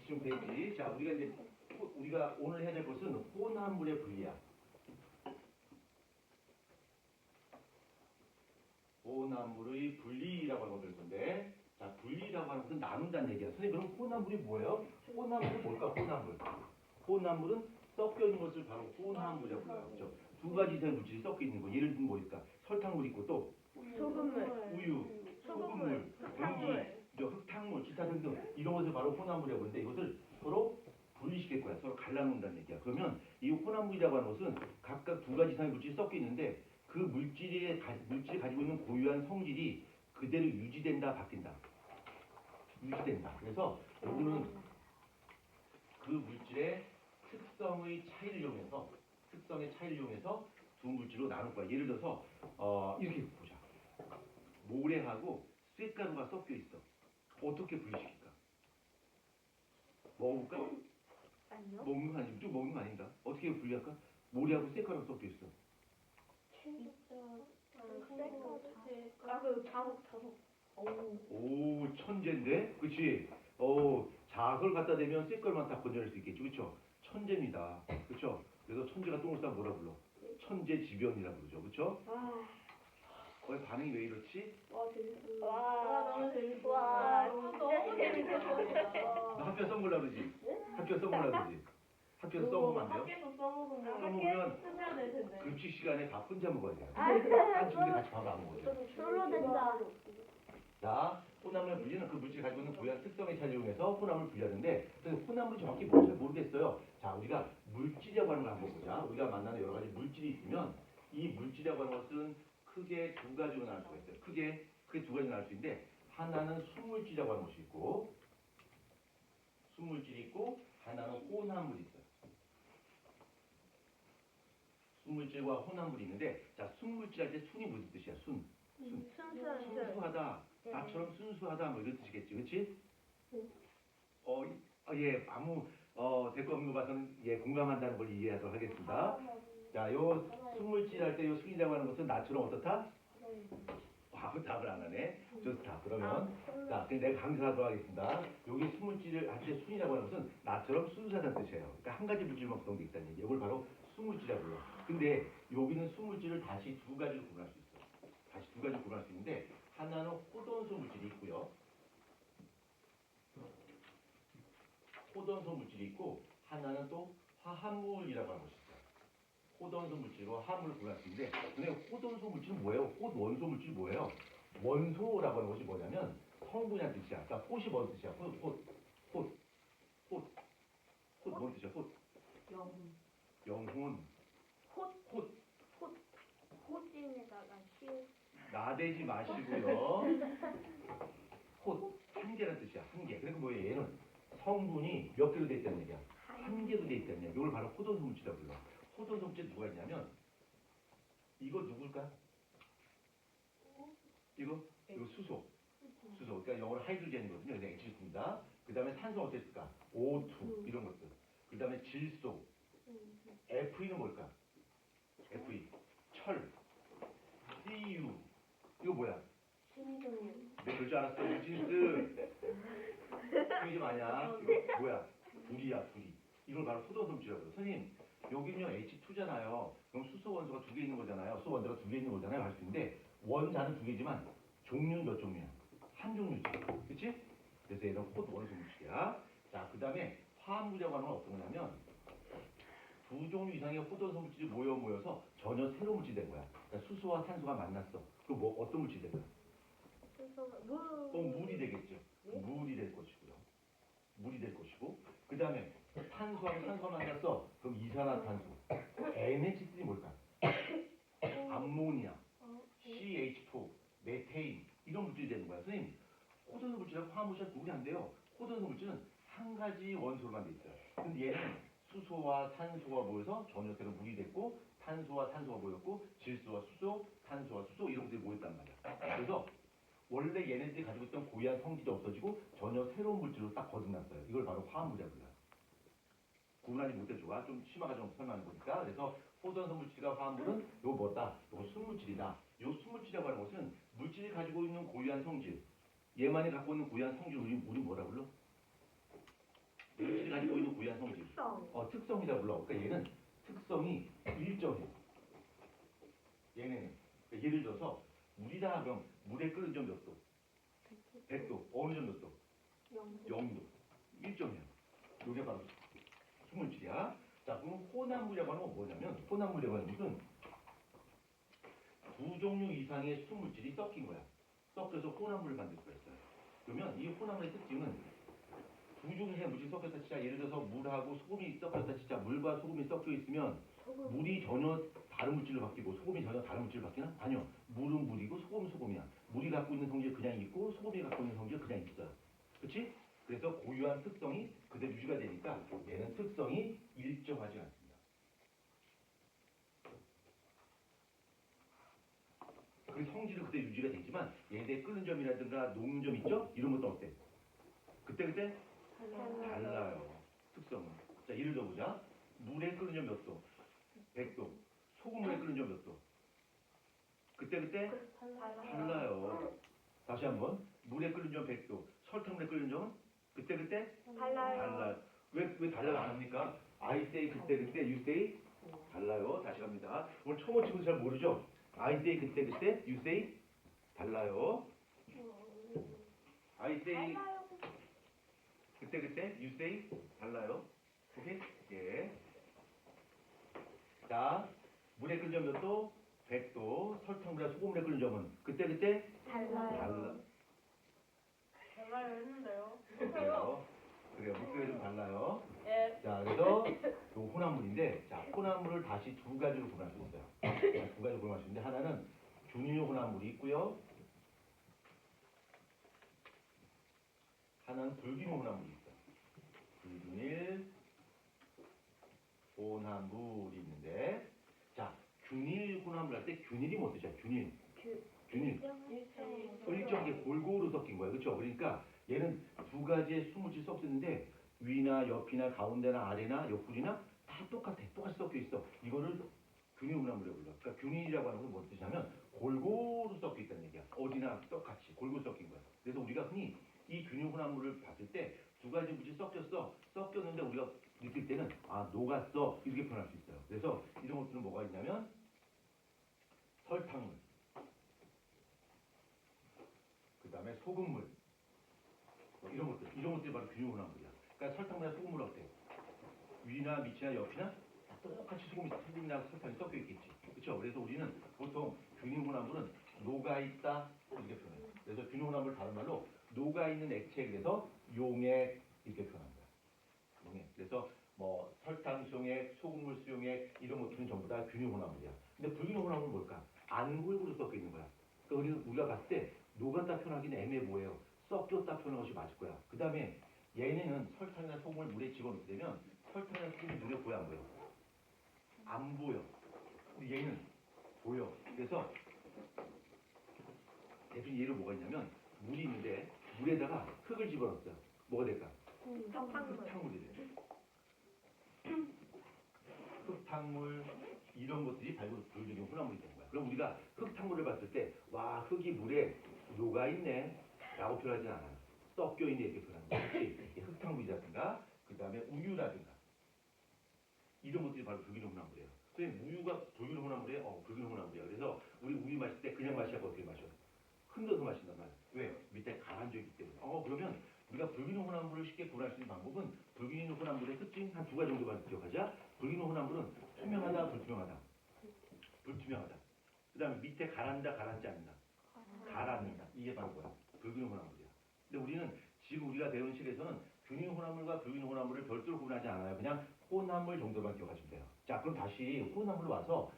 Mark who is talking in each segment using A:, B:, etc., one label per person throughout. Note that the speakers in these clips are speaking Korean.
A: 지금 되지. 자, 우리가 오늘 해야 될 것은 혼합물의 분리야. 혼합물의 분리라고 하는 걸 배울 건데, 자, 분리라고 하는 것은 나눈다는 얘기야. 선생님, 그럼 혼합물이 뭐예요? 혼합물은 뭘까? 혼합물. 혼합물은 섞여 있는 것을 바로 혼합물이라고 불러요. 그렇죠? 두 가지 이상의 물질이 섞여 있는 거. 예를 들면 뭐 있을까? 설탕물 있고 또
B: 소금물,
A: 우유, 소금물, 공기, 흙탕물, 기타 등등 이런 것을 바로 혼합물이라고 하는데 이것을 서로 분리시킬 거야. 서로 갈라놓는다는 얘기야. 그러면 이 혼합물이라고 하는 것은 각각 두 가지 이상의 물질이 섞여 있는데 그 물질이 가지고 있는 고유한 성질이 그대로 유지된다, 바뀐다. 유지된다. 그래서 여기는 그 물질의 특성의 차이를 이용해서 두 물질로 나눌 거야. 예를 들어서 이렇게 보자. 모래하고 쇳가루가 섞여 있어. 어떻게 분리시킬까? 먹을까?
B: 아니요.
A: 먹는 거 아니지? 좀 먹는 거 아닌가? 어떻게 분리할까? 모래하고 쇳가루가 섞여 있어.
B: 자석.
A: 오, 천재인데? 그치? 자석을 갖다 대면 쇳가루만 다 건져낼 수 있겠지. 그쵸? 천재입니다. 그쵸? 그래서 천재가 똥을 싸면 뭐라 불러? 천재지변이라 부르죠. 그쵸? 반응이 왜 이렇지?
B: 재밌어.
C: 너무 재밌어.
B: 너무 재밌어.
A: 너 학교에 써먹으려고 그러지? 학교에 써먹으려고 그러지? 학교에서 써먹으면 안 돼요?
C: 학교에서 써먹으면
A: 써먹으면
C: 끝내야 될 텐데.
A: 급식 시간에 밥 혼자 먹어야 돼요. 한 친구들 같이 밥을 안 먹어요.
B: 솔로 된다.
A: 자, 혼합물 분리는 그 물질이 가지고 있는 고유한 특성의 차이를 이용해서 혼합물을 분리하는데 혼합물이 정확히 뭔지 잘 모르겠어요. 자, 우리가 물질이라고 하는 걸 한번 보자. 우리가 만나는 여러 가지 물질이 있으면 이 물질이라고 하는 것은 크게 두 가지로 나눌 수가 있어요. 크게 두 가지로 나눌 수 있는데 하나는 순물질이라고 하는 것이 있고 순물질이 있고 하나는 혼합물이 있어요. 순물질과 혼합물이 있는데 자, 순물질 할 때 순이 무슨 뜻이야? 순수하다. 나처럼 순수하다 뭐 이런 뜻이겠지. 그렇지? 예, 아무 대가 없는 거 봐서는 예, 공감한다는 걸 이해하도록 하겠습니다. 자, 요 순물질 할 때 요 순이라고 하는 것은 나처럼 어떻다? 아무 답을 안 하네. 좋다. 그러면 자, 그럼 내가 강조하도록 하겠습니다. 여기 순물질을 할 때 순이라고 하는 것은 나처럼 순수하다는 뜻이에요. 그러니까 한 가지 물질만 구성되어 있다는 얘기. 이걸 바로 순물질이라고 해요. 근데 여기는 순물질을 다시 두 가지로 구분할 수 있어요. 다시 두 가지로 구분할 수 있는데 하나는 호돈소 물질이 있고요. 호돈소 물질이 있고 하나는 또 화합물이라고 하는 것이 있어요. 호돈소 물질과 화합물을 구분할 수 있는데 근데 호돈소 물질은 뭐예요? 호원소 물질이 뭐예요? 원소라고 하는 것이 뭐냐면 성분이라는 뜻이야. 그러니까 꽃이 뭔 뜻이야? 꽃 뭔 뜻이야? 꽃. 영혼.
B: 호진에다가 시옷.
A: 나대지 마시고요. 한 개라는 뜻이야. 한 개. 그러니까 뭐예요? 얘는 성분이 몇 개로 돼 있다는 얘기야? 한 개로 돼 있다는 얘기야. 이걸 바로 호돈소 물질이라고 불러. 호돈소 물질 누가 있냐면 이거 누굴까? 이거 수소. 그러니까 영어로 하이드로젠이거든요. 그냥 H2입니다. 그 다음에 산소가 어떻게 있을까? O2 이런 것들. 그 다음에 질소. Fe는 뭘까? Fe. 철. Cu. 이거 뭐야? 내 그럴 줄 알았어. 유진스. 이게 좀 아니야. 이거 뭐야? 불이야. 이걸 바로 호돈소 물질이라고 해요. 선생님, 여기는요 H2잖아요. 그럼 수소 원소가 두 개 있는 거잖아요. 수소 원소가 두 개 있는 거잖아요. 할 수 있는데 원자는 두 개지만 종류는 몇 종류야? 한 종류지. 그치? 그래서 얘는 호돈소 물질이야. 자, 그 다음에 화합물이라고 하는 건 어떤 거냐면 두 종류 이상의 호돈소 물질이 모여서 전혀 새로운 물질이 된 거야. 그러니까 수소와 산소가 만났어. 그럼 뭐 어떤 물질이 된 거야? 물이 되겠죠. 물이 될 것이고 그 다음에 탄소하고 산소가 만났어. 그럼 이산화탄소. NH3이 뭘까? 암모니아, CH4, 메테인 이런 물질이 되는 거야. 선생님, 호돈소 물질하고 화합물질은 구분이 안 돼요. 호돈소 물질은 한 가지 원소로만 돼 있어요. 근데 얘는 수소와 산소가 모여서 전혀 새로 물이 됐고 탄소와 산소가 모였고 질소와 수소, 탄소와 수소 이런 것들이 모였단 말이야. 그래서 원래 얘네들이 가지고 있던 고유한 성질이 없어지고 전혀 새로운 물질로 딱 거듭났어요. 이걸 바로 화합물이라고 해요. 구분하지 못해줘가 좀 심화가 좀 설명해 보니까. 그래서 호돈소 물질과 화합물은 이거 뭐다? 이거 순물질이다. 이 순물질이라고 하는 것은 물질이 가지고 있는 고유한 성질, 얘만이 갖고 있는 고유한 성질 우리 뭐라 불러? 물질이 가지고 있는 고유한 성질. 특성이다 불러. 그러니까 얘는 특성이 일정해. 얘는 그러니까 예를 들어서 물이다 그럼 물에 끓는 점 몇 도? 100도. 어느 점 몇 도? 0도. 일정해요. 요게 바로 수물질이야. 자, 그럼 혼합물이라고 하는 건 뭐냐면 혼합물이라고 하는 것은 두 종류 이상의 수물질이 섞인 거야. 섞여서 혼합물을 만들 수가 있어요. 그러면 이 혼합물의 특징은 두 종류 이상의 물질이 섞였다 치자. 예를 들어서 물하고 소금이 섞였다 치자. 물과 소금이 섞여 있으면 물이 전혀 다른 물질로 바뀌고 소금이 전혀 다른 물질로 바뀌나? 아니요. 물은 물이고 소금은 소금이야. 물이 갖고 있는 성질 그냥 있고 소금이 갖고 있는 성질 그냥 있어요. 그렇지? 그래서 고유한 특성이 그대로 유지가 되니까 얘는 특성이 일정하지 않습니다. 그 성질은 그대로 유지가 되지만 얘네의 끓는 점이라든가 녹는 점 있죠? 이런 것도 어때? 그때 달라요. 특성은. 자, 예를 들어보자. 물에 끓는 점 몇 도? 100도. 소금물에 끓는 점 몇 도? 그때 달라요. 다시 한번. 물에 끓는 점 100도. 설탕물에 끓는 점은 그때 달라요. 왜 달라요 안 합니까? I say 그때 you say 달라요. 다시 갑니다. 오늘 처음 온 친구들 잘 모르죠? I say 그때 you say 달라요. I say 그때 you say 달라요. 오케이? 예. 자, 물에 끓는 점 몇 도? 100도. 설탕물에 소금물에 끓는 점은 그때 달라.
C: 달라요 했는데요.
A: 그래요. 물결이 좀 달라요.
C: 예.
A: 자, 그래서 요 혼합물인데, 자, 혼합물을 다시 두 가지로 구분할 수 있어요. 두 가지로 구분할 수 있는데, 하나는 균일 혼합물이 있고요. 하나는 불균일 혼합물이 있어요. 불균일 혼합물이 있는데, 자, 균일 혼합물 할 때 균일이 뭐 뜻이야? 균일. 일정하게 골고루 섞인 거예요. 그렇죠? 그러니까 얘는 두 가지의 수물질이 섞였는데 위나 옆이나 가운데나 아래나 옆구리나 다 똑같이 섞여 있어. 이거를 균일 혼합물이라고 불러. 그러니까 균일이라고 하는 건 뭔 뜻이냐면 골고루 섞여 있다는 얘기야. 어디나 똑같이 골고루 섞인 거야. 그래서 우리가 흔히 이 균일 혼합물을 봤을 때 두 가지 물질이 섞였는데 우리가 느낄 때는 녹았어 이렇게 표현할 수 있어요. 그래서 이런 것들은 뭐가 있냐면 설탕물, 그 다음에 소금물, 뭐 이런 것들이 바로 균일 혼합물이야. 그러니까 설탕물이나 소금물 어때? 위나 밑이나 옆이나 똑같이 소금이나 설탕이 섞여 있겠지. 그렇죠? 그래서 우리는 보통 균일 혼합물은 녹아 있다 이렇게 표현해요. 그래서 균일 혼합물 다른 말로 녹아 있는 액체에 대해서 용액 이렇게 표현합니다. 용액. 그래서 뭐 설탕 수용액, 소금물 수용액 이런 것들은 전부 다 균일 혼합물이야. 근데 불균일 혼합물은 뭘까? 안 골고루 섞여 있는 거야. 그러니까 우리가 봤을 때 녹았다 표현하기는 애매모호해요. 섞였다 표현하는 것이 맞을 거야. 그 다음에 얘네는 설탕이나 소금을 물에 집어넣게 되면 설탕이나 소금이 눈에 보여 안 보여? 안 보여. 근데 얘는 보여. 그래서 대충 예로 뭐가 있냐면 물이 있는데 물에다가 흙을 집어넣었어요. 뭐가 될까? 흙탕물이 돼. 흙탕물 이런 것들이 불균일 혼합물이 되는 거야. 그럼 우리가 흙탕물을 봤을 때 와 흙이 물에 녹아 있네 라고 표현하지 않아요. 섞여 있네 이렇게 표현하는 거야. 그렇지? 흙탕물이라든가 그 다음에 우유라든가 이런 것들이 바로 불균일 혼합물이에요. 선생님 우유가 불균일 혼합물이에요? 불균일 혼합물이야. 그래서 우리 우유 마실 때 그냥 마시고 어떻게 마셔? 흔들어서 마신단 말이야. 왜? 밑에 가라앉아 있기 때문에. 그러면 우리가 불균일 혼합물을 쉽게 구분할 수 있는 방법은 불균일 혼합물의 특징 한 두 가지 정도만 기억하자. 불균일 혼합물은 투명하다, 불투명하다. 불투명하다. 그 다음에 밑에 가라앉지 않는다. 가라앉는다. 이게 바로 뭐야? 불균일 혼합물이야. 근데 우리는 지금 우리가 배운 실에서는 균일 혼합물과 불균일 혼합물을 별도로 구분하지 않아요. 그냥 혼합물 정도만 기억하시면 돼요. 자, 그럼 다시 혼합물 와서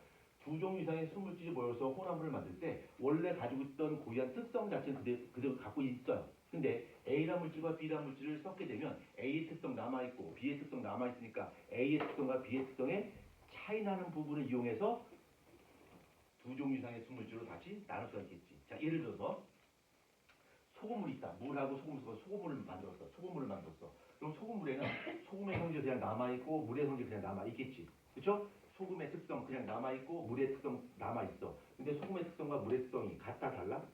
A: 두 종류 이상의 수물질이 모여서 혼합물을 만들 때 원래 가지고 있던 고유한 특성 자체는 그대로 갖고 있어요. 근데 A란 물질과 B란 물질을 섞게 되면 A의 특성 남아있고 B의 특성 남아있으니까 A의 특성과 B의 특성에 차이 나는 부분을 이용해서 두 종류 이상의 수물질로 다시 나눌 수가 있겠지. 자, 예를 들어서 소금물이 있다. 물하고 소금물을 만들었어. 그럼 소금물에는 소금의 성질이 그냥 남아있고 물의 성질이 그냥 남아있겠지. 그렇죠? 소금의 특성 그냥 남아있고 물의 특성 남아있어. 근데 소금의 특성과 물의 특성이 같다 달라?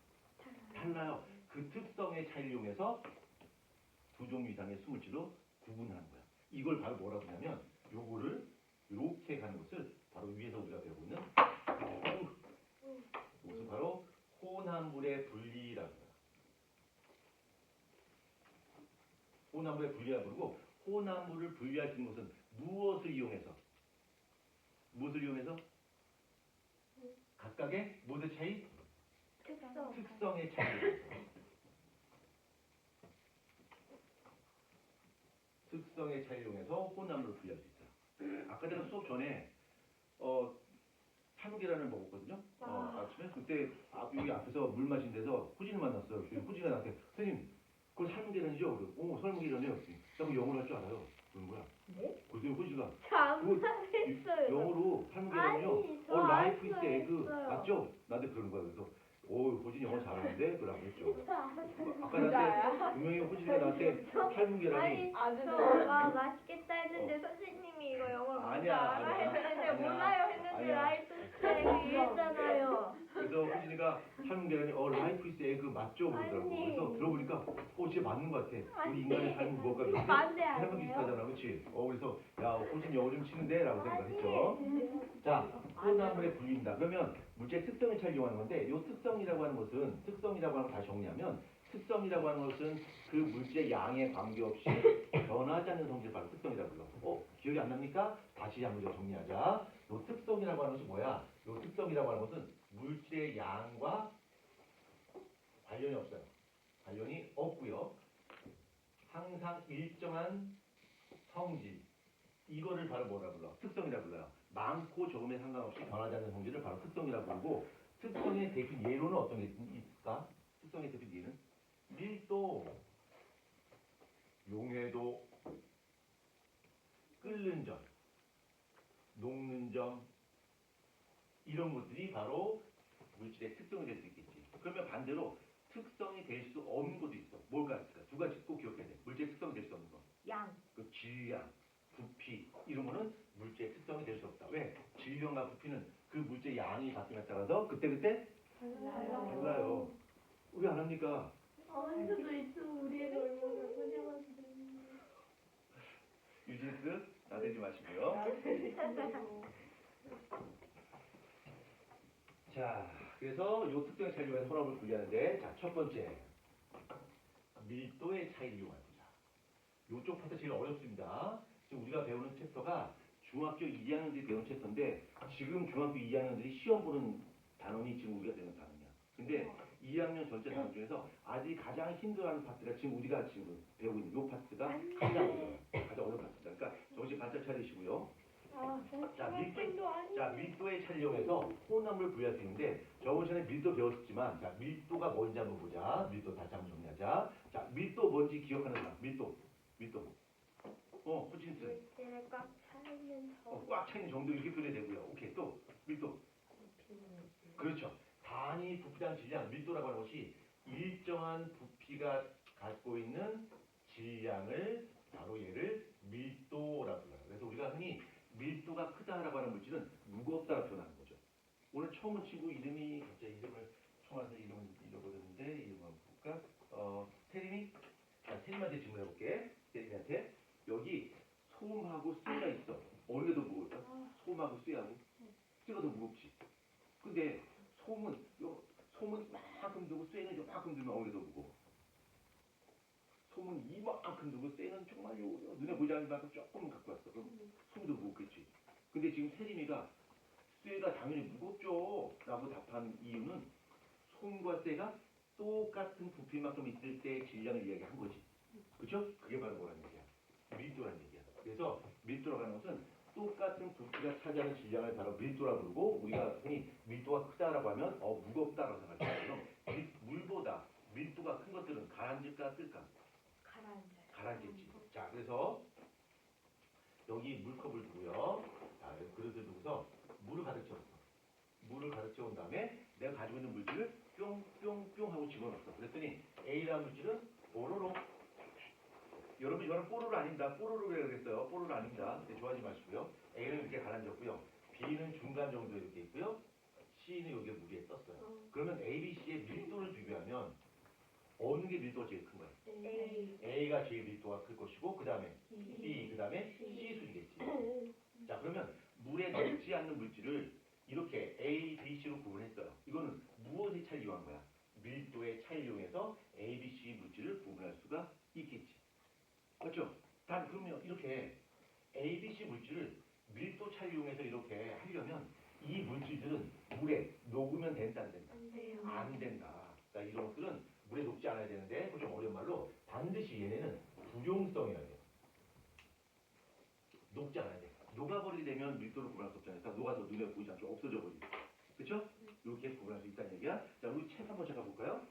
A: 달라요. 그 특성의 차이를 이용해서 두 종류 이상의 수물질로 구분하는 거야. 이걸 바로 뭐라고 하냐면 요거를 이렇게 가는 것을 바로 위에서 우리가 배우고 있는 이것은 바로 혼합물의 분리라고 해요. 혼합물의 분리라고 그러고 혼합물을 분리할 수 있는 것은 무엇을 이용해서? 무엇을 이용해서? 각각의 무엇의 차이? 특성의 차이를 특성의 차이를 이용해서 혼합물을 분리할 수 있어요. 아까 제가 수업 전에 참계란을 먹었거든요. 아침에 그때 여기 앞에서 물 마신 데서 호진을 만났어요. 호진이가 나한테 선생님 그거 삶은 계란이죠? 그래서 삶은 계란이요. 나 영어로 할 줄 알아요. 그런 거야.
B: 네?
A: 그래서 호진이가
B: 잘못했어요.
A: 영어로 삶은 계란이요.
B: 아니, 저
A: 라이프 이스 에그
B: 했어요.
A: 맞죠? 나한테 그러는 거야. 그래서 호진이 영어 잘하는데? 그러라고 했죠. 아까
C: 진짜요?
A: 나한테 분명히 호진이가 나한테 삶은 계란이
B: 아니, 저가 맛있겠다 했는데 선생님이 이거 영어를
A: 아니야,
B: 알아
A: 아니야.
B: 했는데
A: 아니야.
B: 몰라요 했는데
A: 아니야.
B: 라이프 스타일이 했잖아요.
A: 그래서 호진이가 삶은 계란이 라이프 이스 에그 맞죠? 그러더라고.
B: 아니.
A: 그래서 들어보니까 진짜 맞는 것 같아. 우리 인간의 삶은 무엇과 비슷해?
B: 반대
A: 삶은
B: 아니에요?
A: 비슷하잖아. 그치? 그래서 야 호진 영어 좀 치는데? 라고 생각했죠. 자, 혼합물의 분리입니다. 그러면 물질 특성을 잘 이용하는 건데 이 특성이라고 하는 것은 특성이라고 하는 걸 다시 정리하면 특성이라고 하는 것은 그 물질의 양에 관계없이 변하지 않는 성질을 바로 특성이라고 불러. 기억이 안 납니까? 다시 한번 정리하자. 이 특성이라고 하는 것이 뭐야? 이 특성이라고 하는 것은 물질의 양과 관련이 없어요. 관련이 없고요. 항상 일정한 성질. 이거를 바로 뭐라 불러? 특성이라 불러요. 많고 적음에 상관없이 변하지 않는 성질을 바로 특성이라고 부르고 특성의 대표 예로는 어떤 게 있을까? 특성의 대표 예는 밀도, 용해도, 끓는 점, 녹는 점 이런 것들이 바로 물질의 특성이 될 수 있겠지. 그러면 반대로 특성이 될 수 없는 것도 있어. 뭘까? 두 가지 꼭 기억해야 돼. 물질의 특성이 될 수 없는 거.
B: 양.
A: 그 질량, 부피 이런 거는 물질의 특성이 될 수 없다. 왜? 질량과 부피는 그 물질의 양이 바뀜에 따라서 그때그때 달라요. 왜 안 합니까?
B: 언제도 있으면 우리에게 얼마나 소중한지.
A: 유진스 나대지 마시고요. 자, 그래서 요 특성의 차이를 위해서 혼합을 분리하는데 자, 첫 번째 밀도의 차이를 이용합니다. 요쪽 파트 제일 어렵습니다. 지금 우리가 배우는 챕터가 중학교 2학년들이 배우는 챕터인데 지금 중학교 2학년들이 시험 보는 단원이 지금 우리가 배우는 단원이야. 근데 2학년 전체 단원 중에서 아직 가장 힘들어하는 파트가 지금 우리가 지금 배우고 있는 요 파트가 가장 어려워요. 가장 어려운 파트다. 그러니까 정신 반짝 차리시고요. 자, 밀도의 차이를 이용해서 혼합물을 분리할 수 있는데 저번 시간에 밀도 배웠지만 자, 밀도가 뭔지 한번 보자. 밀도 다시 한번 정리하자. 자, 밀도 뭔지 기억하는 사람. 밀도. 호진스.
B: 물질을 꽉 차있는
A: 꽉 차있는 정도 이렇게 표현이 되고요. 오케이, 또 밀도. 그렇죠. 단위 부피당 질량, 밀도라고 하는 것이 일정한 부피가 갖고 있는 질량을 바로 얘를 밀도라고 불러요. 그래서 우리가 흔히 밀도가 크다라고 하는 물질은 무겁다라고 표현하는 거죠. 오늘 처음 온 친구 이름이 갑자기 이름을 총알에서 이름을 잃어버렸는데 이름을 한번 볼까? 세림이? 자, 세림한테 질문해 볼게. 세림이한테 여기 소음하고 쇠가 있어. 어느 게 더 무거울까? 소음하고 쇠하고? 쇠가 더 무겁지. 근데 소음은 이만큼 들고 쇠는 이만큼 들면 어느 게 더 무거워? 소음은 이만큼 들고 쇠는 정말 눈에 보이지 않는 만큼 조금 갖고 왔어. 그럼 소음도 무겁겠지. 근데 지금 세림이가 쇠가 당연히 무겁죠 라고 답한 이유는 소음과 쇠가 똑같은 부피만큼 있을 때 질량을 이야기한 거지. 그렇죠? 그게 바로 뭐라는 얘기야? 밀도라는 얘기야. 그래서 밀도라고 하는 것은 똑같은 부피가 차지하는 질량을 바로 밀도라고 부르고 우리가 흔히 밀도가 크다라고 하면 무겁다라고 생각하잖아요. 물보다 밀도가 큰 것들은 가라앉을까 뜰까? 가라앉겠지. 자, 그래서 여기 물컵을 두고요. 자, 여기 그릇을 두고서 물을 가득 채웠어. 물을 가득 채운 다음에 내가 가지고 있는 물질을 뿅뿅뿅 하고 집어넣었어. 그랬더니 A라는 물질은 뽀로로. 여러분 이거는 뽀로로 아닙니다. 뽀로로라고 그랬어요. 뽀로로 아닙니다. 네, 좋아하지 마시고요. A는 이렇게 가라앉았고요. B는 중간 정도 이렇게 있고요. C는 여기에 물 위에 떴어요. 그러면 A, B, C의 밀도를 비교하면 어느 게 밀도가 제일 큰 거야?
B: A.
A: A가 제일 밀도가 클 것이고 그 다음에 B, 그 다음에 C 순이겠지. 자 그러면 물에 녹지 않는 물질을 이렇게 A, B, C로 구분했어요. 이거는 무엇의 차이를 이용한 거야? 밀도의 차이를 이용해서 A, B, C 물질을 구분할 수가 있겠지. 맞죠? 단 그러면 이렇게 A, B, C 물질을 밀도 차이를 이용해서 이렇게 하려면 이 물질들은 물에 녹으면 된다 안 된다?
B: 안 돼요.
A: 안 된다. 자, 이런 것들은 물에 녹지 않아야 되는데 좀 어려운 말로 반드시 얘네는 불용성이어야 돼. 녹지 않아야 돼. 녹아버리게 되면 밀도를 구분할 수 없잖아요. 그러니까 녹아서 눈에 보이지 않게 없어져 버리고. 그렇죠? 이렇게 구분할 수 있다는 얘기야. 자, 우리 책 한번 잠깐 볼까요?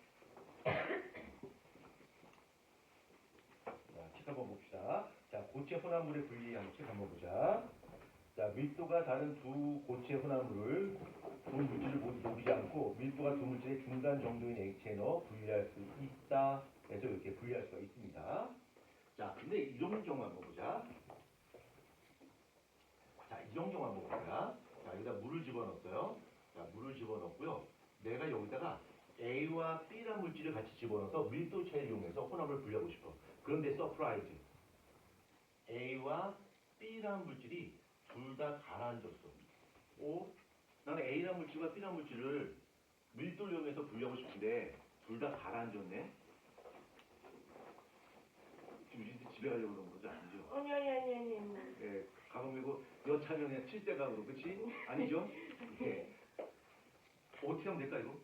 A: 자, 책 한번 봅시다. 자, 고체 혼합물의 분리하는 책 한번 보자. 자, 밀도가 다른 두 고체 혼합물을 두 물질을 모두 녹이지 않고 밀도가 두 물질의 중간 정도인 액체에 넣어 분리할 수 있다. 그래서 이렇게 분리할 수가 있습니다. 자, 근데 이런 경우 한번 보자. 자, 이런 경우 한번 볼까요? 자, 여기다 물을 집어넣었어요. 자, 물을 집어넣었고요. 내가 여기다가 A와 B라는 물질을 같이 집어넣어서 밀도 차이를 이용해서 혼합을 분리하고 싶어. 그런데 서프라이즈. A와 B라는 물질이 둘 다 가라앉았어. 오? 나는 A라는 물질과 B라는 물질을 밀도를 이용해서 분리하고 싶은데 둘 다 가라앉았네. 지금 유진씨 집에 가려고 그러는 거죠? 아니죠?
C: 아니.
A: 예, 가방 메고 여차면 그냥 칠대각으로, 그치? 아니죠? 예. 어떻게 하면 될까, 이거?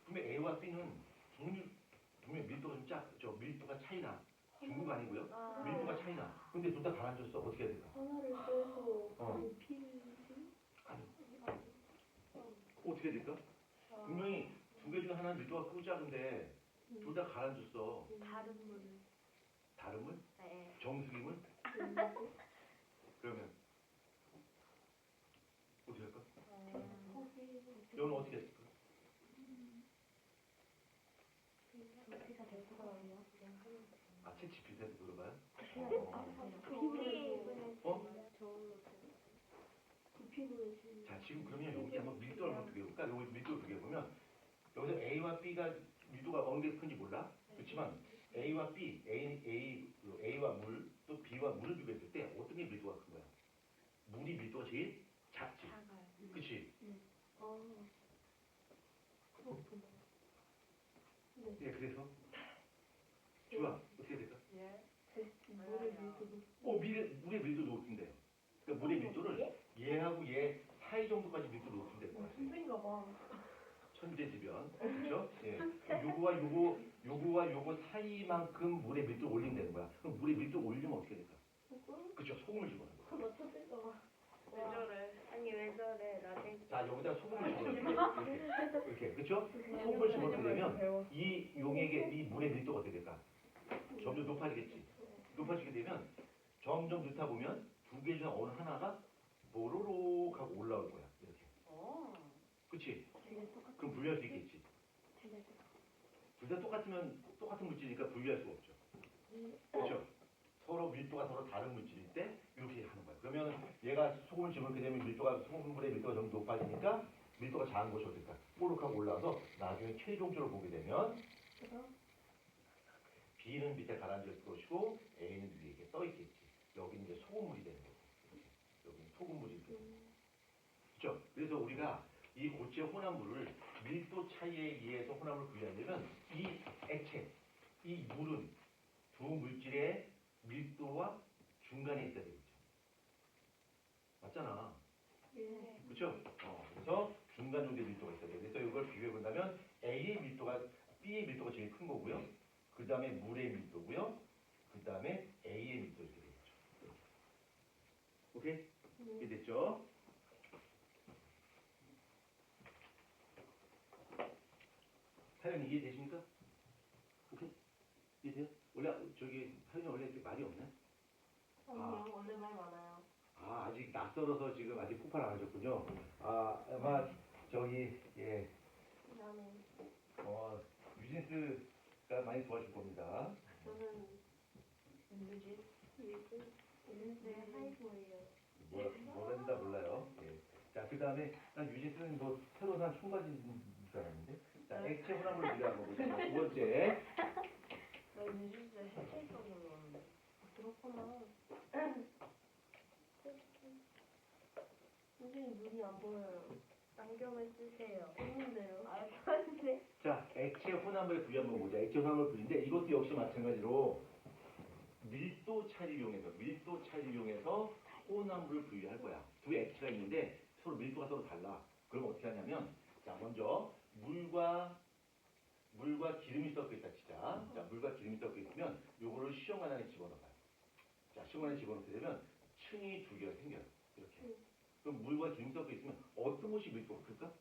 A: 분명 A와 B는 분명 밀도가 좀 저 밀도가 차이나. 중국 아니고요? 밀도가 차이나. 근데 둘 다 가라앉았어. 어떻게 해야 될까?
B: 하나를 빼서
A: 어.
B: 높이지?
A: 아니, 어떻게 해야 될까? 분명히 두 개 중에 하나는 밀도가 크고 작은데 둘 다 가라앉았어.
B: 다른 물.
A: 다른 물?
B: 네.
A: 정수기물? 그러면 어떻게 할까? 너는 어떻게 했을까?
B: 높이가 될 거예요.
A: 아, 책 집필해서 물어봐요? 자, 지금 그러면 여기 한번 밀도를 한번 비교해볼까? 여기 밀도를 비교해보면 여기서 A와 B가 밀도가 어느 게 큰지 몰라? 그렇지만 A와 B, A와 물, 또 B와 물을 비교했을 때 어떤 게 밀도가 큰 거야? 물이 밀도가 제일 작지? 그치? 예, 그래서 주아, 어떻게 될까?
C: 예.
A: 물의 밀도 높은데요. 그러니까 물의 밀도를 얘하고 얘 사이 정도까지 밀도 높으면 될 것 같아요.
C: 선생인가 봐.
A: 천재지변, 그렇죠? 예. 요거와 요거 사이만큼 물의 밀도를 올리면 되는 거야. 그럼 물의 밀도 올리면 어떻게 될까? 그렇죠? 소금을 집어넣는 거야.
B: 그거 터질까 봐.
C: 왜 저래?
B: 아니 왜 저래? 나대.
A: 자, 여기다 소금을 집어넣는 거야. 이렇게, 그렇죠? 소금을 집어넣게 되면 이 용액의 이 물의 밀도가 어떻게 될까? 점점 높아지겠지. 높아지게 되면 점점 넣다 보면 두 개 중에 어느 하나가 보로록 하고 올라올 거야. 이렇게. 그치? 그럼 분리할 수 있겠지. 둘 다 똑같은 물질이니까 분리할 수가 없죠. 그렇죠? 서로 밀도가 서로 다른 물질일 때 이렇게 하는 거야. 그러면 얘가 소금을 집어넣게 되면 소금물의 밀도가 좀 높아지니까 밀도가 작은 것이 어떨까? 뽀록하고 올라와서 나중에 최종적으로 보게 되면 B는 밑에 가라앉을 것이고 A는 위에 이렇게 떠 있겠지. 여기는 이제 소금물이 되는 거고. 여기는 소금물이 이렇게 되는 거고. 그렇죠? 그래서 우리가 이 고체 혼합물을 밀도 차이에 의해서 혼합을 분리하려면 이 액체, 이 물은 두 물질의 밀도와 중간에 있어야 되겠죠. 맞잖아. 그렇죠? 그래서 중간 정도의 밀도가 있어야 돼. 그래서 이걸 비교해 본다면 B의 밀도가 제일 큰 거고요. 그 다음에 물의 밀도고요. 그 다음에 A의 밀도 이렇게 되겠죠. 오케이? 이해됐죠? 하연이 이해되십니까? 오케이? 이해돼요? 원래 하연이 원래 이렇게 말이 없네?
C: 원래 말 많아요.
A: 아직 낯설어서 지금 아직 폭발 안 하셨군요. 아마 예,
C: 나는
A: 유진스가 많이 도와줄 겁니다.
C: 저는 누구지?
B: 네, 하이보예요.
A: 뭐라는지 몰라요. 예. 자, 그 다음에 난 유진스는 뭐 새로 산 총각인 줄 알았는데. 자, 액체 혼합물 분리한 거고 두 번째 혼합물의 부위 한번 보자. 액체 혼합물 부위인데 이것도 역시 마찬가지로 밀도 차이를 이용해서 혼합물을 분리할 거야. 두 액체가 있는데 서로 밀도가 서로 달라. 그럼 어떻게 하냐면 자 먼저 물과 기름이 섞여 있다 치자. 자 물과 기름이 섞여 있으면 요거를 시험관 안에 집어넣어봐요. 자 시험관 안에 집어넣게 되면 층이 두 개가 생겨요. 이렇게. 그럼 물과 기름이 섞여 있으면 어떤 것이 밀도가 클까?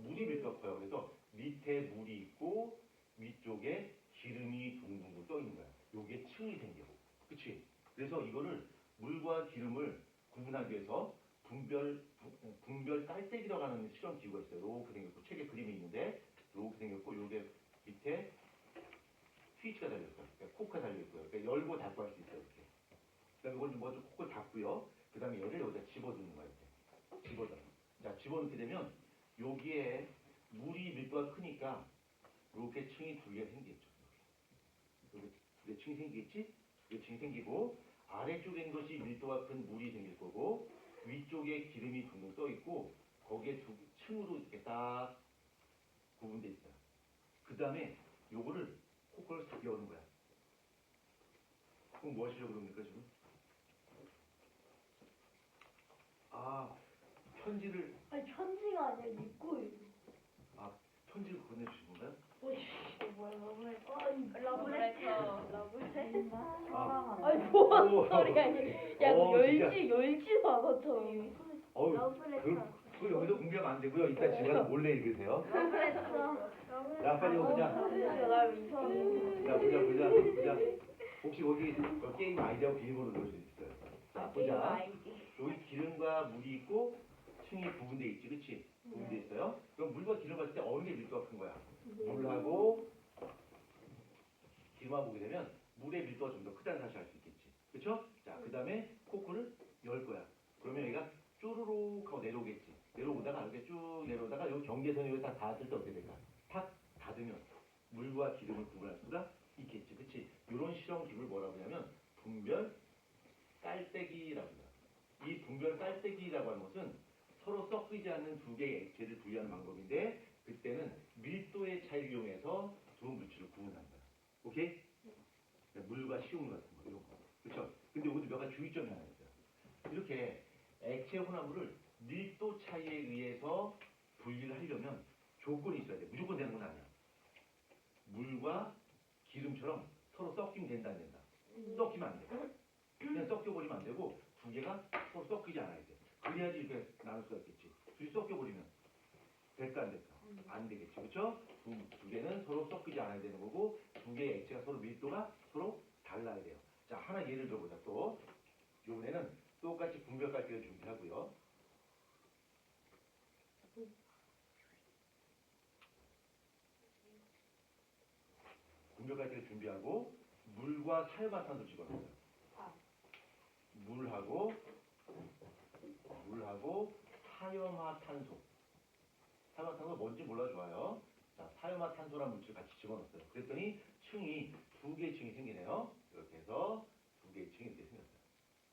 A: 물이 밀도가 커요. 그래서 밑에 물이 있고 위쪽에 기름이 둥둥 떠 있는 거야. 요게 층이 생겨. 그치? 그래서 이거를 물과 기름을 구분하기 위해서 분별 깔때기라고 하는 실험 기구가 있어요. 이렇게 생겼고 책에 그림이 있는데 이렇게 생겼고 요게 밑에 스위치가 달려있어요. 그러니까 코크가 달려있고요. 그러니까 열고 닫고 할 수 있어요. 이렇게. 그다음에 이걸 좀 먼저 코크를 닫고요. 그 다음에 얘를 여기다 집어넣는 거예요. 이렇게. 집어넣어. 자 집어넣게 되면 여기에 물이 밀도가 크니까 이렇게 층이 두 개가 생기겠죠. 이렇게 두 개 층이 생기겠지? 두 개 층이 생기고 아래쪽에 있는 것이 밀도가 큰 물이 생길 거고 위쪽에 기름이 둥둥 떠 있고 거기에 두 층으로 이렇게 딱 구분돼 있어요. 그 다음에 요거를 코코를 싹 여는 거야. 그럼 뭐 하시려고 그럽니까 지금? 아 편지를
C: 아니 편지가 아니라 입고요.
A: 편지를 보내주신 건가요?
C: 뭐야 러브레터.
B: 러브레터.
A: 아,
C: 아니 뭐
A: 오,
C: 소리야 이게. 야
A: 오,
C: 열지도 않았죠.
A: 어우,
B: 러브레터.
A: 그 여기서 공개하면 안 되고요. 이따 집에 가서 몰래 읽으세요.
B: 러브레터.
A: 야 빨리 보자.
C: 날 이상해.
A: 자 보자. 혹시 거기 그 게임 아이디하고 비밀번호 넣을 수 있어요. 자 보자. 여기 기름과 물이 있고 층이 구분돼 있지, 그렇지? 구분돼 있어요. 그럼 물과 기름 봤을 때 어느 게 밀도가 큰 거야? 물하고 기름만 보게 되면 물의 밀도가 좀 더 크다는 사실을 알 수 있겠지, 그렇죠? 자 그다음에 코크를 열 거야. 그러면 얘가 쪼르륵 하고 내려오겠지. 내려오다가 이렇게 쭉 내려오다가 요 경계선이 여기 다 닿았을 때 어떻게 될까? 탁 닫으면 물과 기름을 구분할 수가 있겠지, 그렇지? 이런 실험 기구를 뭐라고 하냐면 분별 깔때기라고 해요. 이 분별 깔때기라고 하는 것은 서로 섞이지 않는 두 개의 액체를 분리하는 방법인데 그때는 밀도의 차이를 이용해서 두 물질을 구분하는 거야. 오케이? 그러니까 물과 식용유 같은 거 이런 거. 그렇죠? 근데 여기도 몇 가지 주의점이 하나 있어요. 이렇게 액체 혼합물을 밀도 차이에 의해서 분리를 하려면 조건이 있어야 돼. 무조건 되는 건 아니야. 물과 기름처럼 서로 섞이면 된다 안 된다. 섞이면 안 돼. 그냥 섞여버리면 안 되고 두 개가 서로 섞이지 않아야 돼. 그래야지 이렇게 나눌 수가 있겠지. 둘이 섞여버리면 될까 안 될까? 안 되겠지. 그렇죠? 두 개는 서로 섞이지 않아야 되는 거고 두 개의 액체가 서로 밀도가 서로 달라야 돼요. 자 하나 예를 들어보자 또. 이번에는 똑같이 분별 깔때기를 준비하고요. 분별 깔때기를 준비하고 물과 사유화탄소 집어넣어요. 물하고 사염화탄소. 사염화탄소 뭔지 몰라 좋아요. 자, 사염화탄소라는 물질 같이 집어넣었어요. 그랬더니 층이 두 개의 층이 생기네요. 이렇게 해서 두 개의 층이 이렇게 생겼어요.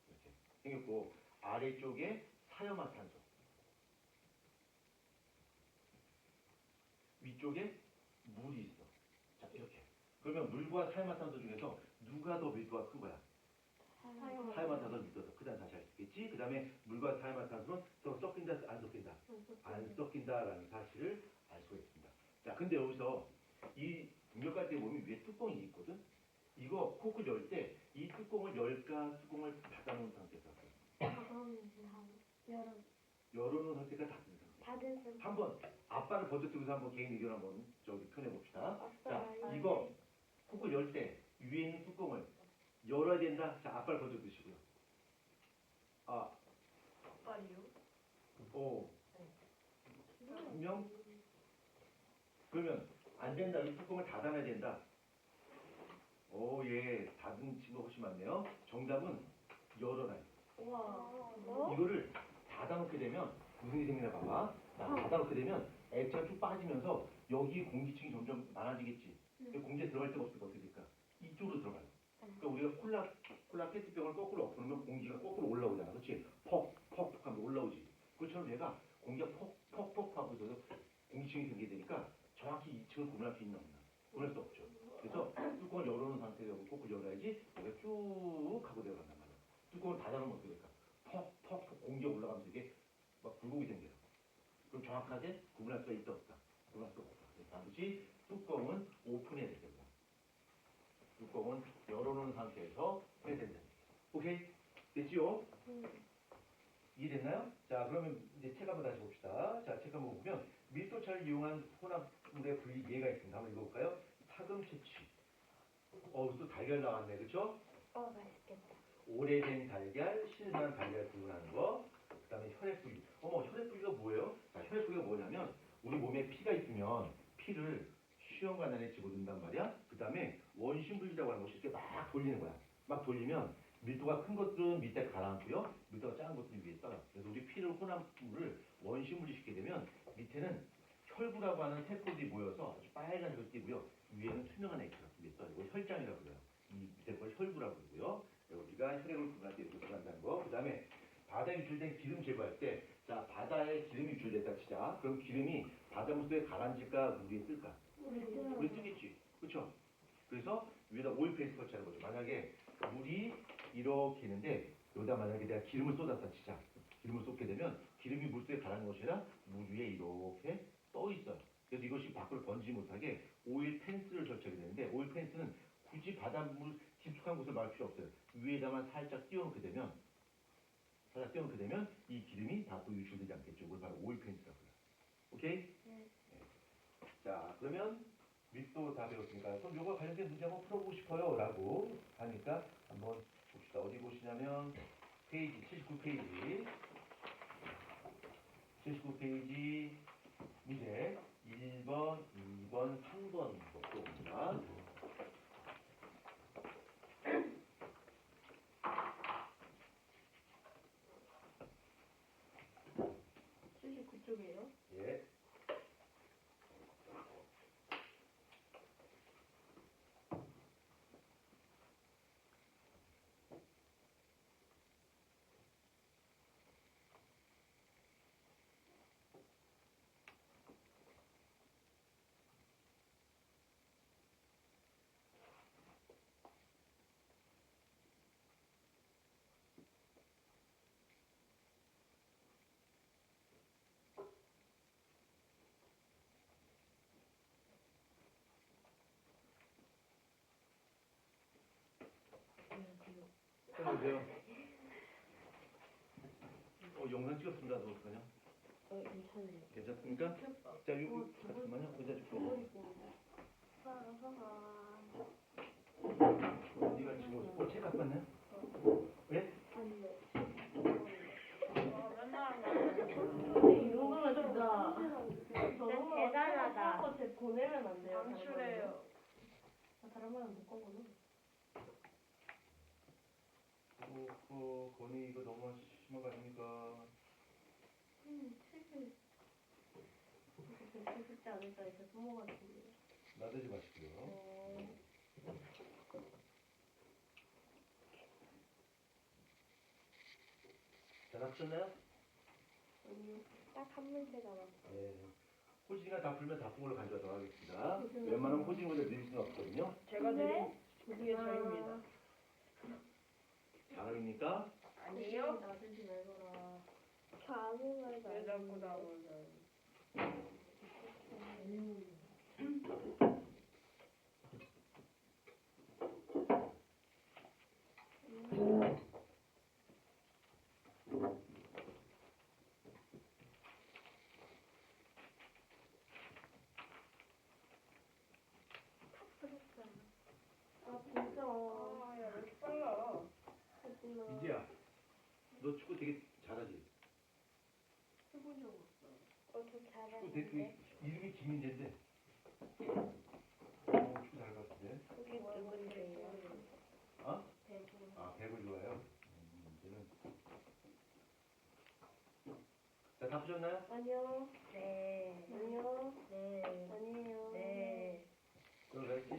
A: 이렇게 생겼고 아래쪽에 사염화탄소, 위쪽에 물이 있어. 자, 이렇게. 그러면 물과 사염화탄소 중에서 누가 더 밀도가 큰 거야? 사염화탄소는 밀도가 더 크다는 사실을 알 수 있겠지. 그 다음에 물과 사염화탄소는 서로 섞인다, 안 섞인다? 안 섞인다라는 사실을 알 수가 있습니다. 자, 근데 여기서 이 분별깔때 보면 위에 뚜껑이 있거든. 이거 코크 열 때 이 뚜껑을 열까 뚜껑을 닫아놓은 상태에서 열어놓은 상태가 닫은 상태. 한번 아빠를 먼저 뜨고서 한번 개인 의견 한번 저기 표현해 봅시다. 자, 이거 코크 열 때 위에 있는 뚜껑을 열어야 된다. 자, 아빠를 먼저 드시고요.
C: 아빠리요?
A: 분명? 그러면 안 된다. 이 뚜껑을 닫아놔야 된다. 예, 닫은 친구가 훨씬 많네요. 정답은 열어놔요.
C: 우와.
A: 이거를 닫아놓게 되면 무슨 일이 생기나 봐봐. 자, 닫아놓게 되면 액체가 쭉 빠지면서 여기 공기층이 점점 많아지겠지. 공기에 들어갈 데가 없으니까 어떻게 될까? 이쪽으로 들어가요. 그러니까 우리가 콜라 페트병을 거꾸로 엎으면 공기가 거꾸로 올라오잖아. 그렇지? 퍽퍽 하면 올라오지. 그처럼 얘가 공기가 퍽퍽퍽 하고 있어서 공기층이 생기게 되니까 정확히 2층을 구분할 수 있나 없나. 뚜껑을 열어놓은 상태에서 꼭 열어야지 얘가 쭉 하고 내려간단 말이야. 뚜껑을 닫아놓으면 어떻게 될까? 퍽 공기가 올라가면서 이게 막 굴곡이 생겨요. 그럼 정확하게 구분할 수가 있다 없다? 구분할 수가 없다. 그래서 반드시 뚜껑은 오픈해야 됩니다. 뚜껑은 열어놓은 상태에서 해야 된다. 오케이? 됐지요? 이해됐나요? 자, 그러면 이제 책 한번 다시 봅시다. 자, 책 한번 보면 밀도차를 이용한 혼합물의 분리 예가 있습니다. 한번 읽어볼까요? 사금 채취. 또 달걀 나왔네, 그쵸?
B: 맛있겠다.
A: 오래된 달걀, 신선한 달걀 구분하는 거. 그 다음에 혈액분리. 혈액분리가 뭐예요? 자, 혈액분리가 뭐냐면 우리 몸에 피가 있으면 피를 수혈관 안에 집어든단 말이야. 그 다음에 원심분리라고 하는 것이 이렇게 막 돌리는 거야. 막 돌리면 밀도가 큰 것들은 밑에 가라앉고요. 밀도가 작은 것들은 위에 떠요. 그래서 우리 피를 혼합물을 원심분리시키게 되면 밑에는 혈구라고 하는 세포들이 모여서 아주 빨간색을 띠고요. 위에는 투명한 액체가 위에 떠요. 이걸 혈장이라고 그래요. 이 밑에 걸 혈구라고 그러고요. 우리가 혈액을 구분할 때 이렇게 들어간다는 거. 그 다음에 바다에 유출된 기름 제거할 때, 자, 바다에 기름이 유출됐다 치자. 그럼 기름이 바닷물 속에 가라앉을까, 물 위에 뜰까? 물에 뜨겠지. 그렇죠? 그래서 위에다 오일 페이스트 설치하는 거죠. 만약에 물이 이렇게 있는데 여기다 만약에 내가 기름을 쏟았다 치자. 기름을 쏟게 되면 기름이 물 속에 가라앉는 것이 아니라 물 위에 이렇게 떠 있어요. 그래서 이것이 밖으로 번지지 못하게 오일 펜스를 설치하게 되는데 오일 펜스는 굳이 바닷물 깊숙한 곳을 막을 필요 없어요. 위에다만 살짝 띄워놓게 되면 이 기름이 밖으로 유출되지 않겠죠. 그걸 바로 오일 펜스라고 해요. 오케이?
B: 네.
A: 자, 그러면 밀도 다 배웠으니까 그럼 요거 관련된 문제 한번 풀어보고 싶어요 라고 하니까 한번 봅시다. 어디 보시냐면 페이지 79페이지 79페이지 문제 1번, 2번, 3번 봅니다.
C: 그쪽이에요?
A: 예. 해보세요. 영상 찍었습니다. 너 어떡하냐?
C: 괜찮아요.
A: 괜찮습니까? 자, 요 잠깐만요. 의자 좀 네가 지금 책 갖고 왔나요? 왜?
C: 이 정도면 진짜
B: 진짜 대단하다.
C: 제 보내면 안 돼요.
B: 방출해요.
C: 다른 말은 못 거구나.
A: 건이 이거 너무 심한 거 아닙니까?
C: 책을 이렇게 듣지 않을까 해서 숨어가지고.
A: 나대지 마시고요. 잘 합쳤나요?
C: 아니요.
B: 딱 한 문제 남았어.
A: 네. 호진이가 다 풀면 다 푼 걸로 가져가도록 하겠습니다. 웬만하면 호진이보다 느릴 수는 없거든요.
C: 제가
B: 네?
C: 드린 그게 저입니다.
A: 자랑입니까?
C: 아니요. 나들지 말거라.
B: 저 아무 말도 안
C: 왜 자꾸
B: 했는데.
C: 나오는
B: 아 진짜.
C: 야, 왜 이렇게 빨라?
A: 이지야, 너 축구 되게 잘하지?
C: 해본 적 없어.
B: 저
A: 축구
B: 잘하는데.
A: 이름이 김민재인데. 축구 잘할 것 같은데.
B: 그게 누군데요?
A: 어?
C: 대구.
A: 아, 배구 좋아요? 이제는. 자, 다 푸셨나요?
C: 아니요.
B: 네.
C: 아니요.
B: 네.
C: 아니에요.
B: 네.
A: 그럼 알지?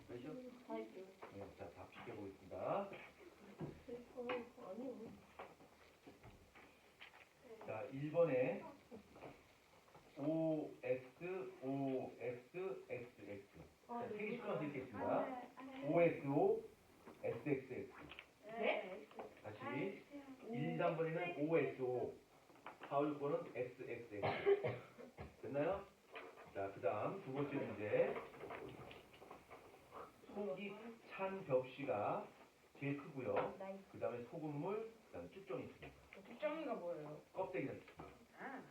A: 알죠?
C: 다 했죠.
A: 네, 자, 다 비켜보겠습니다.
C: 아니요.
A: 자, 1번에 OX, OX, XX. 자, 세개 시켜서 읽겠습니다. OSO, SXX.
C: 네?
A: 다시 1, 3번에는 OSO, 4, 6번은 SXX. 됐나요? 자, 그 다음 두 번째 문제. 속이 찬 벽시가 제일 크고요. 그 다음에 소금물, 그 다음에 쭉정이 있습니다.
C: 뒷정이가 뭐예요?
A: 껍데기가 있습니다.
C: 아.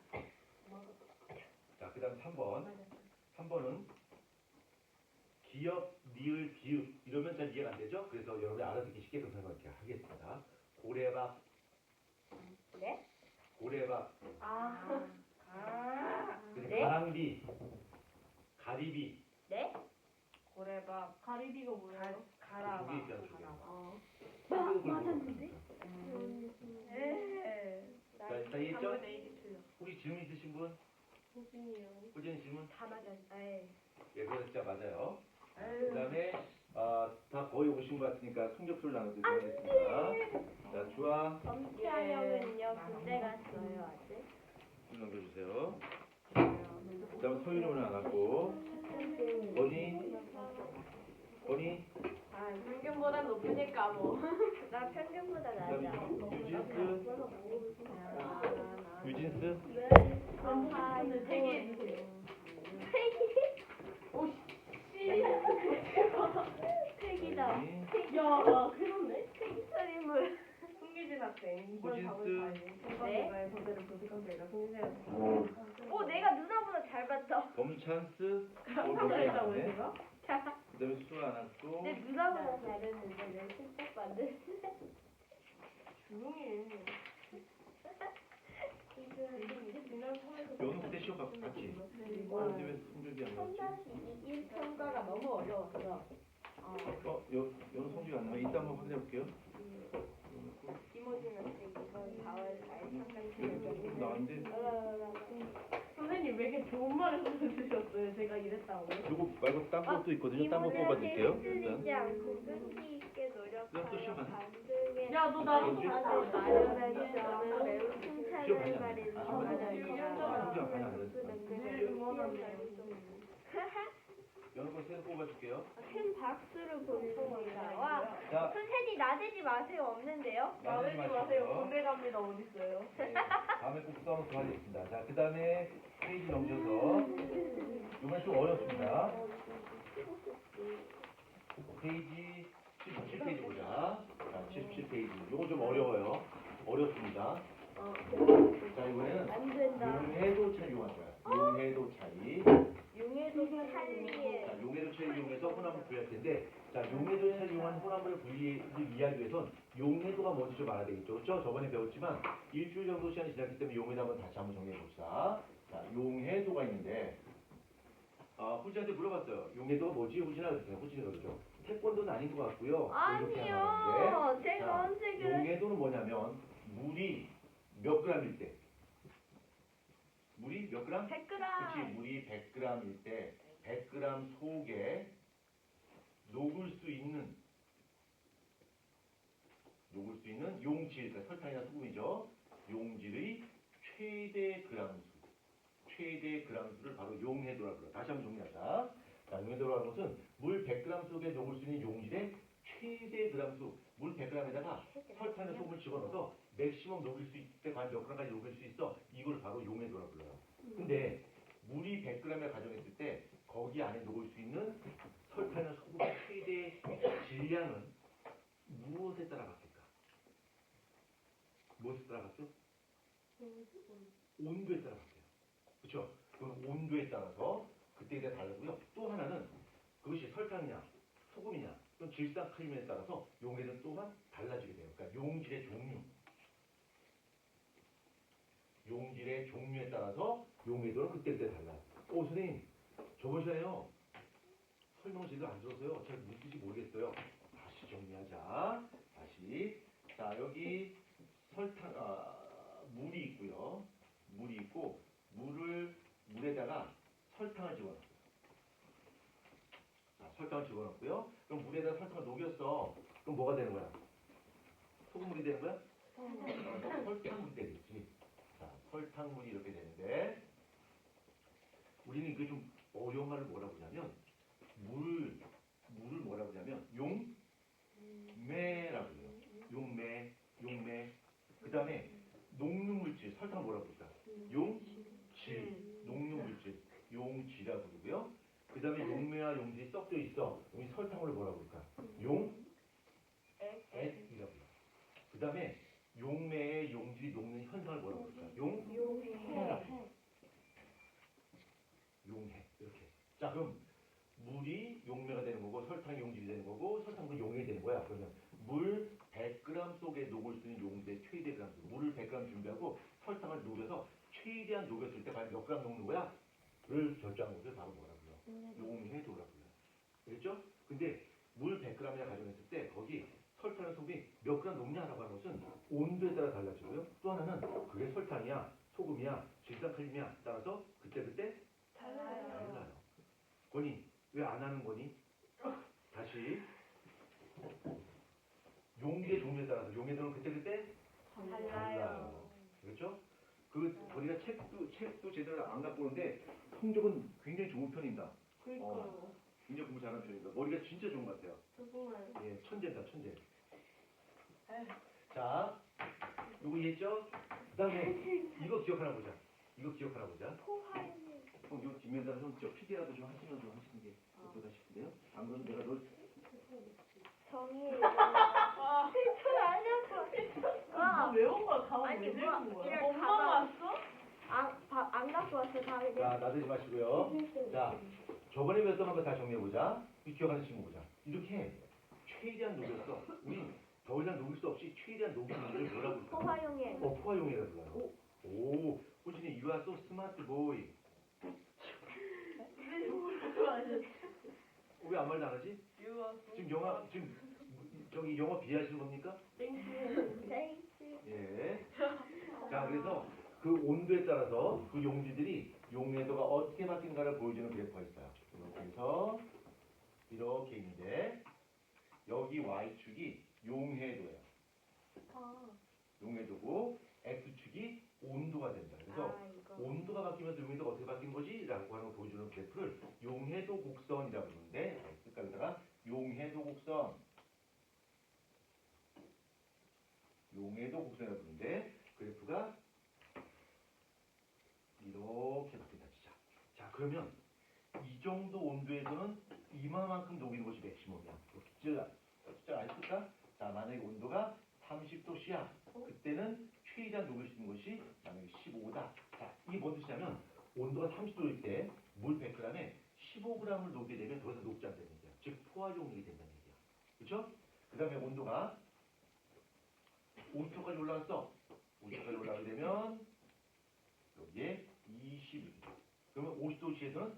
A: 자, 그 다음 3번. 3번은 기역, 니을, 비읍 이러면 잘 이해가 안 되죠? 그래서 여러분이 알아듣기 쉽게 생각하게 하겠습니다. 고래밥,
B: 네?
A: 고래밥,
B: 아.
A: 그래서
B: 네?
A: 가랑비, 가리비.
B: 네?
C: 고래밥.
B: 가리비가 뭐예요?
C: 가라밥.
A: 조개 있잖아, 조개.
B: 맞았는데?
C: 네.
A: 자, 이해했죠? 혹시 질문 있으신 분?
C: 호진이요.
A: 호진 질문?
B: 다 맞았어요.
A: 예, 그거 진짜 맞아요. 그 다음에 다 거의 오신 것 같으니까 성적표를 나눠드리도록 하겠습니다. 자, 주아
B: 엄태하영은요 군대 갔어요 아직.
A: 좀 넘겨주세요. 그 다음에 서윤이 오늘 안 왔고 건이
B: 아 평균보다 높으니까 뭐. 나 평균보다
A: 그 다음에
B: 낮아.
A: 유진스
B: 아하 되게 팩이다.
A: 건이
C: 야, 그런데?
B: 팩소리물.
C: 송기진 학생.
A: 호진스
B: 네?
C: 저대로 교직학생이라 송기진
B: 오 내가 누나보다 잘 봤다.
A: 검찬스
C: 학생이라고 제가?
A: 그 다음에 수아 안 왔고
B: 내 누나보다 잘했는데 내 실적 받을.
C: 조용히 해.
A: 연우 그때 시험 봤지? 근데 왜 성적이 안 나왔지?
B: 1 평가가 너무 어려웠어.
A: 연우 성적이 안 나와? 이따 한번 확인해 볼게요.
B: 이모진 학생 이번 4월 4일
A: 좀 나왔는데
C: 선생님 왜 이렇게 좋은 말을 써주셨어요? 제가 이랬다고.
A: 요거 말고 딴 것도 있거든요. 딴 거 뽑아드릴게요.
B: 흔들리지
A: 일단
B: 않고 끈기 있게
A: 그럼 또 시험
B: 노력하여
A: 안
B: 반등의
C: 야, 너 나랑
A: 뭐지?
B: 반을 마련한 점은 매우
A: 시험
B: 칭찬을
A: 많이 안
B: 받은
A: 해. 성적
B: 바랍니다.
A: 많이 안 됐어. 연우 거 세서 뽑아줄게요.
B: 큰 박수를 보내줍니다. 와,
A: 자,
B: 선생님 나대지 마세요. 없는데요?
A: 나대지 마세요.
C: 군대 갑니다. 어디 있어요?
A: 네, 다음에 꼭 써놓고 하겠습니다. 자, 그 다음에 페이지 넘겨서 이번에 좀 어렵습니다. 페이지 77페이지 보자. 자, 77페이지. 요거 좀 어려워요. 어렵습니다. 자, 이번에는
B: 안 된다.
A: 용해도 차이 이용할 거야. 용해도 차이.
B: 용해도 찰리에
A: 자, 용해도 차이를 이용해서 혼합을 분리할 텐데, 자, 용해도 차이를 이용한 혼합을 분리를 이해하기 위해선 용해도가 뭔지 좀 알아야 되겠죠. 그렇죠? 저번에 배웠지만 일주일 정도 시간이 지났기 때문에 용해도 한번 다시 한번 정리해 봅시다. 자, 용해도가 있는데, 후지한테 물어봤어요. 용해도가 뭐지? 후지나 그랬어요. 후지가 그러죠. 태권도는 아닌 것 같고요. 이렇게 하는
B: 아니요.
A: 건데,
B: 제가
A: 자,
B: 언제 그랬
A: 용해도는 뭐냐면 물이 몇 g일 때? 물이 몇 g?
B: 100g.
A: 그렇지. 물이 100g일 때 100g 속에 녹을 수 있는 용질, 그러니까 설탕이나 소금이죠. 용질의 최대 g수를 바로 용해도라고 불러요. 다시 한번 정리하자. 자, 용해도라는 것은 물 100g 속에 녹을 수 있는 용질의 최대 g수, 물 100g에다가 설탕이나 소금을 집어넣어서 맥시멈 녹일 수 있을 때 과연 몇 g까지 녹일 수 있어? 이걸 바로 용해도라고 불러요. 근데 물이 100g을 가정했을 때 거기 안에 녹을 수 있는 설탕이나 소금의 최대 질량은 무엇에 따라 바뀔까? 무엇에 따라 바뀌어? 온도에 따라 바뀌어요. 그렇죠? 그럼 온도에 따라서 그때에 대해 다르고요. 또 하나는 그것이 설탕이냐 소금이냐 또는 질산칼륨에 따라서 용해는 또한 달라지게 돼요. 그러니까 용질의 종류에 따라서 용해도는 그때그때 달라요. 선생님, 저번 시간에요. 설명을 제대로 안 들어서요. 잘 무슨 뜻인지 모르겠어요. 다시 정리하자. 다시. 자, 여기 물이 있고요. 물이 있고, 물에다가 설탕을 집어넣어요. 자, 설탕을 집어넣고요. 그럼 물에다가 설탕을 녹였어. 그럼 뭐가 되는 거야? 소금물이 되는 거야? 설탕물이 되겠지. 자, 설탕물이 이렇게 되는데, 우리는 이거 좀 어려운 말을 뭐라고 하냐면 물을 뭐라고 하냐면 용매라고 해요. 용매. 그 다음에 녹유물질, 설탕 뭐라고 부를까? 용질. 녹유물질, 용지라고 부르고요. 그 다음에 용매와 용질이 섞여 있어. 여기 설탕을 뭐라고 부를까? 액이라고 해요. 그 다음에 용매에 용질이 녹는 현상을 뭐라고 부를까? 용해라고. 용해. 이렇게. 자, 그럼 물이 용매가 되는 거고 설탕이 용질이 되는 거고 설탕도 용이 되는 거야. 그러면 물 100g 속에 녹을 수 있는 용도의 최대 g수. 물을 100g 준비하고 설탕을 녹여서 최대한 녹였을 때 과연 몇 g 녹는 거야? 를 결정한 것을 바로 뭐라 불러? 용해도라고 불러요. 알겠죠? 근데 물 100g이나 가정했을 때 거기 설탕의 속이 몇 g 녹냐라고 하는 것은 온도에 따라 달라지고요. 또 하나는 그게 설탕이야, 소금이야, 질산칼륨이야 따라서 그때 달라요. 권이 왜 안 하는 거니? 다시 용기의 종류에 따라서 용해도는 그때 달라요. 그렇죠? 우리가 책도 제대로 안 갖고 오는데 성적은 굉장히 좋은 편입니다.
C: 그러니까요.
A: 굉장히 공부 잘하는 편입니다. 머리가 진짜 좋은 것 같아요.
C: 정말.
A: 예, 천재다, 천재. 자, 요거 이해했죠? 그 다음에 이거 기억하나 보자. 그럼 요 뒷면에다가 좀 PD라도 좀 하시면 좀 하시는 게 어떨까 싶은데요? 안 그러면 내가 널
B: 정의예요. 필출 아니었어.
C: 너 외운 걸 가방
B: 아니,
C: 왜
B: 뭐,
C: 들고 거야?
B: 이럴
C: 엄마가
B: 가방.
C: 왔어?
B: 안 갖고 왔어, 다음에.
A: 자, 나대지 마시고요. 자, 저번에 배웠던 거 다시 정리해보자. 이 기억하는 친구 보자. 이렇게 최대한 녹였어. 우리 더 이상 녹일 수 없이 최대한 녹이는 걸 뭐라고 할까?
B: 포화용해.
A: 포화용이라고 불러요. 오, 호진이 you are so smart boy. 왜 아무 말도 안 하지? 지금 저기 영어 비하하시는 겁니까? 예. 자, 그래서 그 온도에 따라서 그 용지들이 용해도가 어떻게 바뀐가를 보여주는 그래프가 있어요. 이렇게 해서 이렇게 있는데 여기 y축이 용해도예요. 용해도고 x축이 온도가 된다. 그래서 온도가 바뀌면서 용해도가 어떻게 바뀐 거지? 라고 하는 걸 보여주는 그래프를 용해도 곡선이라고 부르는데 여기다가 용해도 곡선이라고 부르는데 그래프가 이렇게 바뀐다 진짜. 자, 그러면 이 정도 온도에서는 이만큼 녹이는 것이 맥시멈이야. 숫자 안 쓸까? 자, 만약에 온도가 30도씨야. 그때는 최대한 녹일 수 있는 것이 만약에 15다. 자, 이게 뭔 뜻이냐면 온도가 30도일 때 물 100g에 15g을 녹게 되면 더 이상 녹지 않다는 얘기야. 즉 포화용액이 된다는 얘기야. 그렇죠? 그 다음에 온도가 50도까지 올라갔어. 50도까지 올라가게 되면 여기에 20. 그러면 50도씨에서는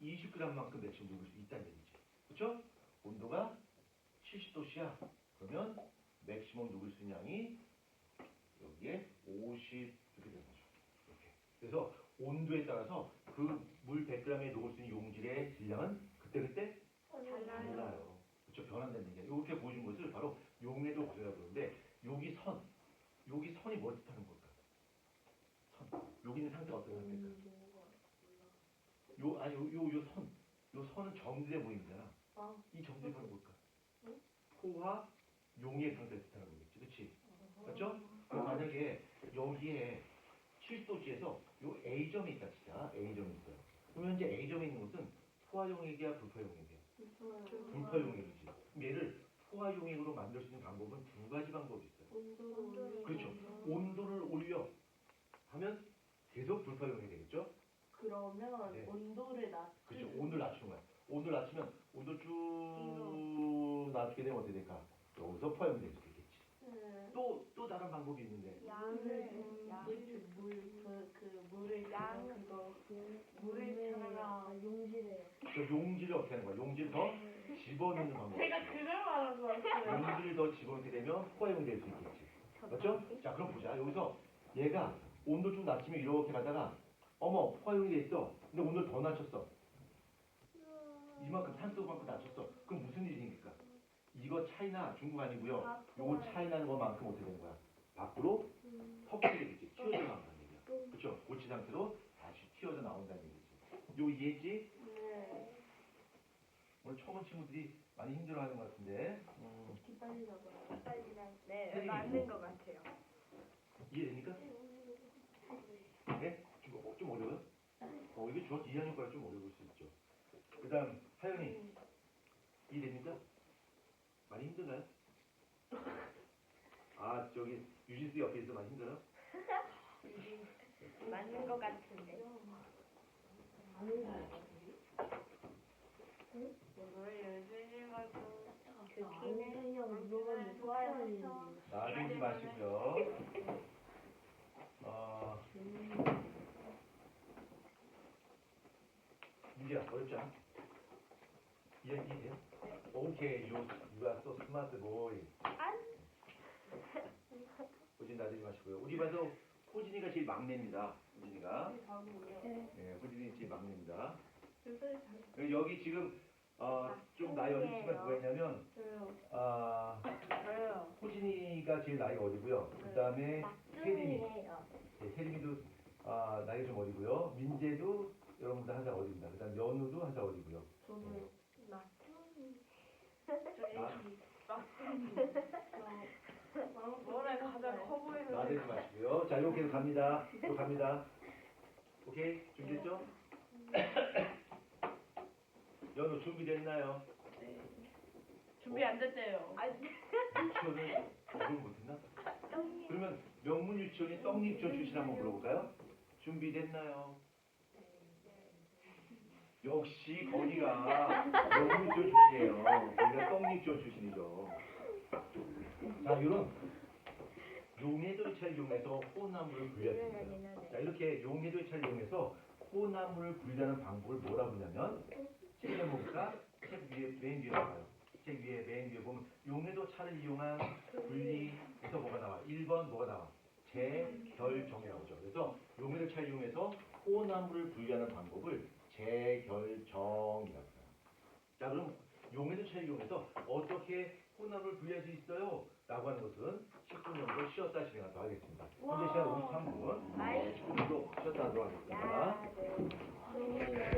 A: 20g만큼 맥시멈 녹일 수 있다는 얘기지. 그렇죠? 온도가 70도씨야. 그러면 맥시멈 녹일 수 있는 양이 여기에 50 이렇게 되는 거죠. 이렇게. 그래서 온도에 따라서 그 물 100g에 녹을 수 있는 용질의 질량은 그때 달라요. 그렇죠? 변한다는 얘기예요. 이렇게 보여준 것을 바로 용해도 곡선이라고 그러는데 여기 선이 뭘 뜻하는 걸까? 선. 여기 있는 상태가 어떤 상태일까? 요 선은 점들에 보이잖아. 이 점들이 바로 뭘까? 포화 용의 상태를 뜻하는 거겠지. 그렇지? 맞죠? 그럼 만약에 여기에 70도씨에서 요 A점이 있다 진짜. A점이 있어요. 그러면 이제 A점에 있는 것은 포화용액이야, 불포용액이야? 불포용액이지. 그럼 얘를 포화용액으로 만들 수 있는 방법은 두 가지 방법이 있어요. 그렇죠. 온도를 올려 하면 계속 불포용액이 되겠죠?
C: 그러면
A: 네.
C: 온도를
A: 그렇죠. 온도를 낮추는 거야. 온도를 낮추면 온도를 쭉 낮추게 되면 어떻게 될까? 여기서 포화용이 될 수 있겠지. 또 다른 방법이 있는데.
C: 물을 찾아라.
A: 그 용지를 어떻게 하는 거야? 용지를 더 집어넣는 방법.
C: 제가 그걸 말한 거 같아요.
A: 용지를 더 집어넣게 되면 포화용이 될 수 있겠지. 맞죠? 자, 그럼 보자. 여기서 얘가 온도 좀 낮추면 이렇게 가다가 어머, 포화용이 돼 있어. 근데 온도를 더 낮췄어. 이만큼 산소만큼 낮췄어. 그럼 무슨 일이 생길까? 이거 차이나 중국 아니고요. 요거 차이나는 것만큼 어떻게 되는 거야? 밖으로 섞이게 되겠지. 튀어져 나온다는 얘기야. 그렇죠? 고치 상태로 다시 튀어져 나온다는 얘기지. 요 이해했지?
C: 네.
A: 오늘 처음 온 친구들이 많이 힘들어하는 것 같은데
C: 빨리 나가요.
B: 네,
A: 선생님이
B: 맞는 것 같아요.
A: 이해됩니까? 네? 좀 어려워요? 이게 중학교 2학년 거라 좀 어려울 수 있죠. 그 다음 하연이 이해됩니까? 많이 힘드나요? 아 저기 유진스 옆에 있어 많이 힘들어요?
B: 맞는 것 같은데.
C: 오늘 유진이가
B: 그냥 좋아요.
A: 나대지 마시고요. 문제야 어렵지 않아? 이해돼요? 오케이, you are so smart boy. 호진 나대지 마시고요. 우리 반에서 호진이가 제일 막내입니다. 호진이가. 네, 호진이 제일 막내입니다. 여기 지금 좀 나이 어린 친구가 누가 있냐면
C: 저요.
A: 호진이가 제일 나이가 어리고요. 그 다음에 혜림이.
B: 막둥이에요.
A: 네, 혜림이도 나이가 좀 어리고요. 민재도 여러분보다 한 살 어립니다. 그 다음 연우도 한 살 어리고요.
C: 저는
B: 막둥이.
C: 올해 가장 커 보이는
A: 나대지 마시고요. 자, 이렇게 해서 갑니다. 또 갑니다. 오케이? 준비됐죠? 연우 준비됐나요?
C: 준비 안 됐대요.
A: 유치원을 공부를 못했나? 그러면 명문 유치원이 떡 유치원 출신 한번 물어볼까요? 준비됐나요? 역시 거기가 명문 유치원 출신이에요. 거기가 떡 유치원 출신이죠. 자, 이런 용해도차를 이용해서 호나무를 분리할 수 있어요. 자, 이렇게 용해도차를 이용해서 호나무를 분리하는 방법을 뭐라 부르냐면 책에 보니까 책 위에 맨 위에 나와요. 책 위에 맨 위에 보면 용해도 차를 이용한 분리에서 뭐가 나와? 1번 뭐가 나와? 재결정이 나오죠. 그래서 용해도 차를 이용해서 호나무를 분리하는 방법을 재결정이라고 해요. 자, 그럼 용해도 차를 이용해서 어떻게 호나무를 분리할 수 있어요? 라고 하는 것은 10분 정도 쉬었다 진행하도록 하겠습니다. 현재 시간 53분. 10분 정도 쉬었다 하도록 하겠습니다.
B: 야, 네.